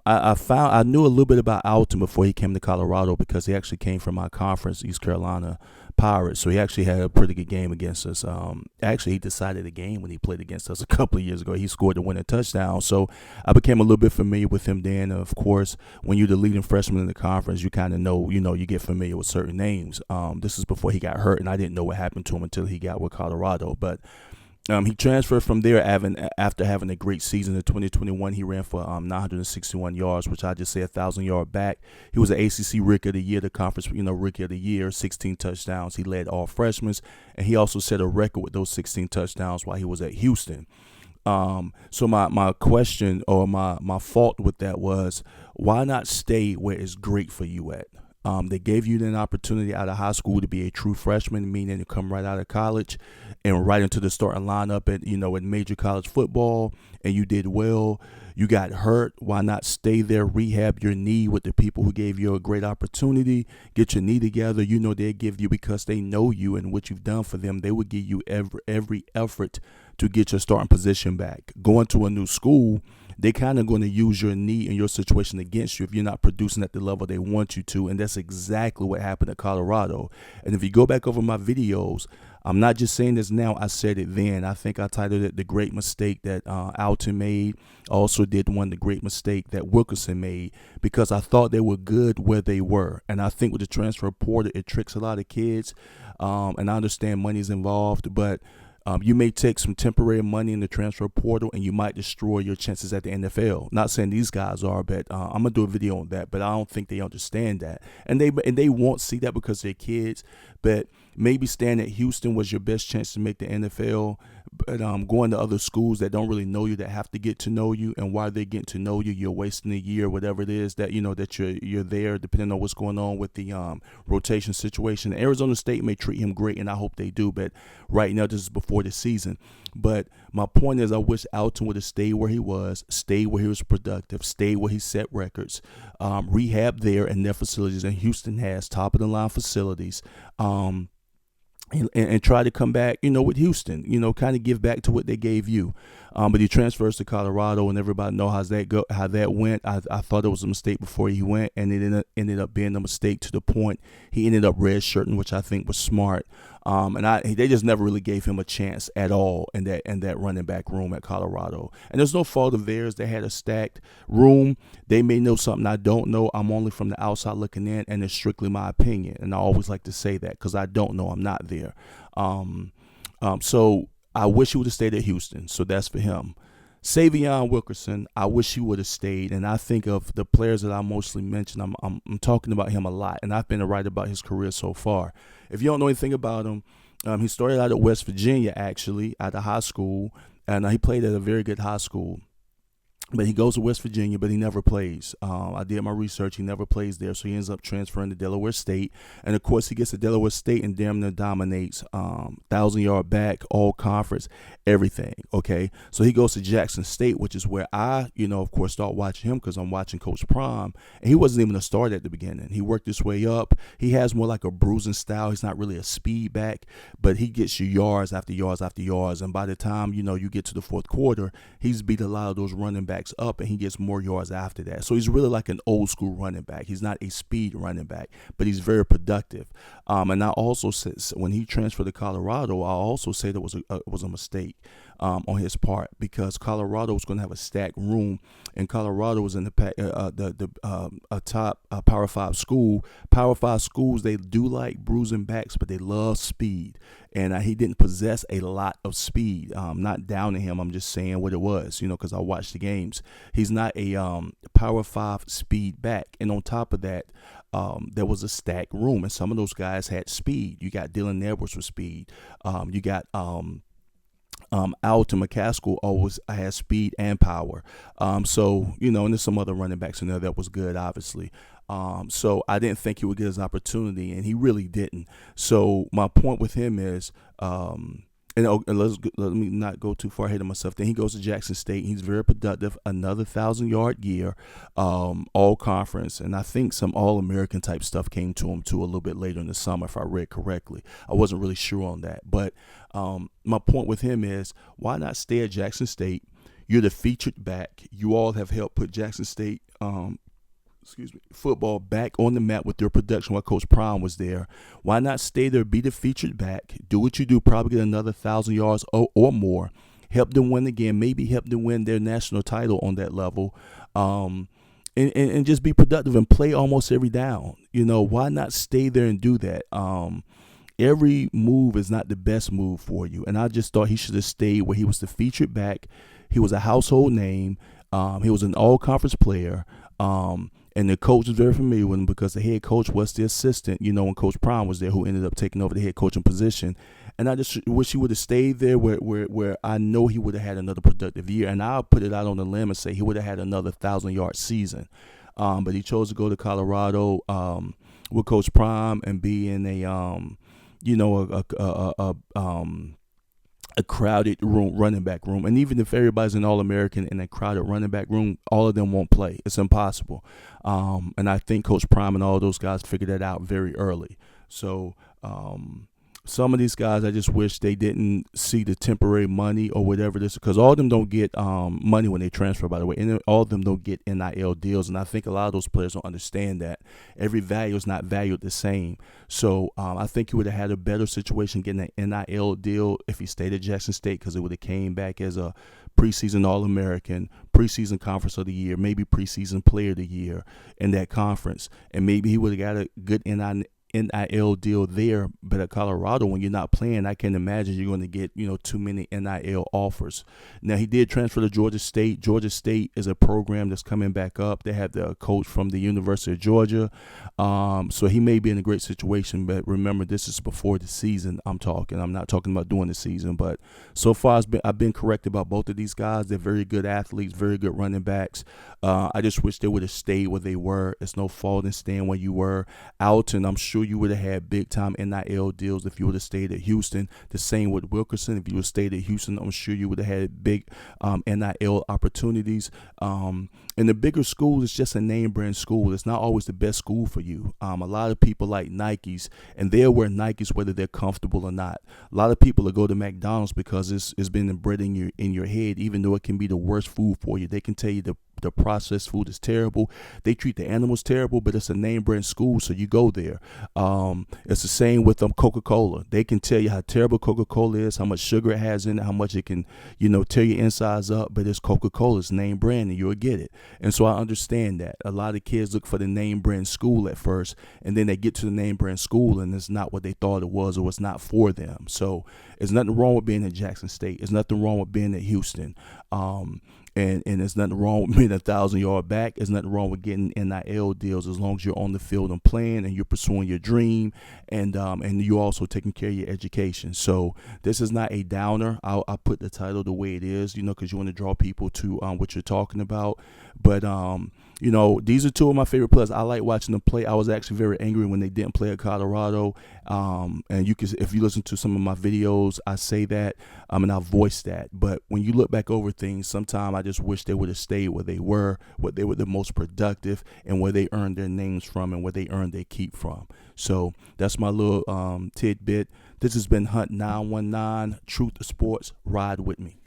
I knew a little bit about Alton before he came to Colorado because he actually came from my conference, East Carolina Pirates. So he actually had a pretty good game against us. Actually, he decided the game when he played against us a couple of years ago. He scored the winning touchdown. So I became a little bit familiar with him then. Of course, when you're the leading freshman in the conference, you kind of know, you get familiar with certain names. This is before he got hurt, and I didn't know what happened to him until he got with Colorado. But he transferred from there after having a great season in 2021. He ran for 961 yards, which I just say 1,000-yard back. He was an ACC Rookie of the Year, the conference Rookie of the Year, 16 touchdowns. He led all freshmen, and he also set a record with those 16 touchdowns while he was at Houston. So my question or my fault with that was, why not stay where it's great for you at? They gave you an opportunity out of high school to be a true freshman, meaning to come right out of college and right into the starting lineup at in major college football, and you did well. You got hurt. Why not stay there, rehab your knee with the people who gave you a great opportunity? Get your knee together. They give you, because they know you and what you've done for them, they would give you every effort to get your starting position back. Going to a new school, they kind of going to use your knee and your situation against you if you're not producing at the level they want you to. And that's exactly what happened at Colorado. And if you go back over my videos, I'm not just saying this now, I said it then. I think I titled it The Great Mistake That Alton Made. I also did one, The Great Mistake That Wilkerson Made, because I thought they were good where they were. And I think with the transfer portal, it tricks a lot of kids. And I understand money's involved, but you may take some temporary money in the transfer portal and you might destroy your chances at the NFL. Not saying these guys are, but I'm going to do a video on that, but I don't think they understand that. And they won't see that because they're kids, but maybe staying at Houston was your best chance to make the NFL. But going to other schools that don't really know you, that have to get to know you, and while they're getting to know you, you're wasting a year, whatever it is that that you're there, depending on what's going on with the rotation situation. Arizona State may treat him great, and I hope they do. But right now, this is before the season. But my point is, I wish Alton would have stayed where he was productive, stayed where he set records, rehab there and their facilities. And Houston has top of the line facilities. And try to come back, with Houston, kind of give back to what they gave you. But he transfers to Colorado, and everybody know how that went. I thought it was a mistake before he went, and it ended up being a mistake to the point he ended up redshirting, which I think was smart. And they just never really gave him a chance at all in that running back room at Colorado. And there's no fault of theirs. They had a stacked room. They may know something I don't know. I'm only from the outside looking in, and it's strictly my opinion. And I always like to say that because I don't know. I'm not there. So I wish he would have stayed at Houston. So that's for him. Sy'veon Wilkerson, I wish he would have stayed. And I think of the players that I mostly mentioned, I'm talking about him a lot. And I've been right about his career so far. If you don't know anything about him, he started out at West Virginia, actually, at a high school. And he played at a very good high school. But he goes to West Virginia, but he never plays. I did my research. He never plays there, so he ends up transferring to Delaware State. And, of course, he gets to Delaware State and damn near dominates. 1,000-yard back, all conference, everything, okay? So he goes to Jackson State, which is where I, of course, start watching him because I'm watching Coach Prime. And he wasn't even a starter at the beginning. He worked his way up. He has more like a bruising style. He's not really a speed back, but he gets you yards after yards after yards. And by the time, you get to the fourth quarter, he's beat a lot of those running backs up, and he gets more yards after that. So he's really like an old school running back. He's not a speed running back, but he's very productive. And I also said, when he transferred to Colorado, I also say that was a mistake on his part, because Colorado was going to have a stacked room, and Colorado was in a top Power 5 school. Power 5 schools, they do like bruising backs, but they love speed, and he didn't possess a lot of speed. Not down to him, I'm just saying what it was, because I watched the games. He's not a Power 5 speed back, and on top of that, there was a stacked room, and some of those guys had speed. You got Dylan Edwards with speed. You got Alton McCaskill always has speed and power. So, and there's some other running backs in there that was good, obviously. So I didn't think he would get his opportunity, and he really didn't. So my point with him is, let me not go too far ahead of myself. Then he goes to Jackson State. He's very productive. Another 1,000-yard year, all conference, and I think some All-American type stuff came to him too a little bit later in the summer, if I read correctly. I wasn't really sure on that, but my point with him is, why not stay at Jackson State? You're the featured back. You all have helped put Jackson State um, football back on the map with their production while Coach Prime was there. Why not stay there, be the featured back, do what you do, probably get another 1,000 yards or more, help them win again, maybe help them win their national title on that level, and just be productive and play almost every down. Why not stay there and do that? Every move is not the best move for you, and I just thought he should have stayed where he was the featured back. He was a household name. He was an all-conference player. And the coach was very familiar with him because the head coach was the assistant, when Coach Prime was there, who ended up taking over the head coaching position. And I just wish he would have stayed there where I know he would have had another productive year. And I'll put it out on the limb and say he would have had another 1,000-yard season. But he chose to go to Colorado with Coach Prime and be in a crowded room, running back room. And even if everybody's an All-American in a crowded running back room, all of them won't play. It's impossible. And I think Coach Prime and all those guys figured that out very early. So some of these guys, I just wish they didn't see the temporary money or whatever it is, because all of them don't get money when they transfer, by the way, and all of them don't get NIL deals. And I think a lot of those players don't understand that every value is not valued the same. So I think he would have had a better situation getting an NIL deal if he stayed at Jackson State, because it would have came back as a preseason All-American, preseason Conference of the Year, maybe preseason Player of the Year in that conference, and maybe he would have got a good NIL deal there. But at Colorado, when you're not playing, I can't imagine you're going to get too many NIL offers. Now, he did transfer to Georgia State. Georgia State is a program that's coming back up. They have the coach from the University of Georgia, so he may be in a great situation. But remember, this is before the season. I'm not talking about during the season. But so far, I've been correct about both of these guys. They're very good athletes, very good running backs. I just wish they would have stayed where they were. It's no fault in staying where you were. Alton, I'm sure you would have had big time NIL deals if you would have stayed at Houston. The same with Wilkerson. If you would have stayed at Houston, I'm sure you would have had big NIL opportunities. And the bigger school is just a name brand school. It's not always the best school for you. A lot of people like Nikes, and they'll wear Nikes whether they're comfortable or not. A lot of people will go to McDonald's because it's been inbred in your head, even though it can be the worst food for you. They can tell you the processed food is terrible. They treat the animals terrible, but it's a name brand school, so you go there. It's the same with Coca-Cola. They can tell you how terrible Coca-Cola is, how much sugar it has in it, how much it can, tear your insides up, but it's Coca-Cola. It's name brand, and you'll get it. And so I understand that. A lot of kids look for the name brand school at first, and then they get to the name brand school, and it's not what they thought it was, or it's not for them. So there's nothing wrong with being at Jackson State. There's nothing wrong with being at Houston. And there's nothing wrong with being a 1,000-yard back. There's nothing wrong with getting NIL deals as long as you're on the field and playing and you're pursuing your dream, and you're also taking care of your education. So this is not a downer. I'll put the title the way it is, because you want to draw people to what you're talking about. But these are two of my favorite players. I like watching them play. I was actually very angry when they didn't play at Colorado. And if you listen to some of my videos, I say that, and I voice that. But when you look back over things, sometimes I just wish they would have stayed where they were the most productive, and where they earned their names from, and where they earned their keep from. So that's my little tidbit. This has been Hunt 919, Truth Sports. Ride with me.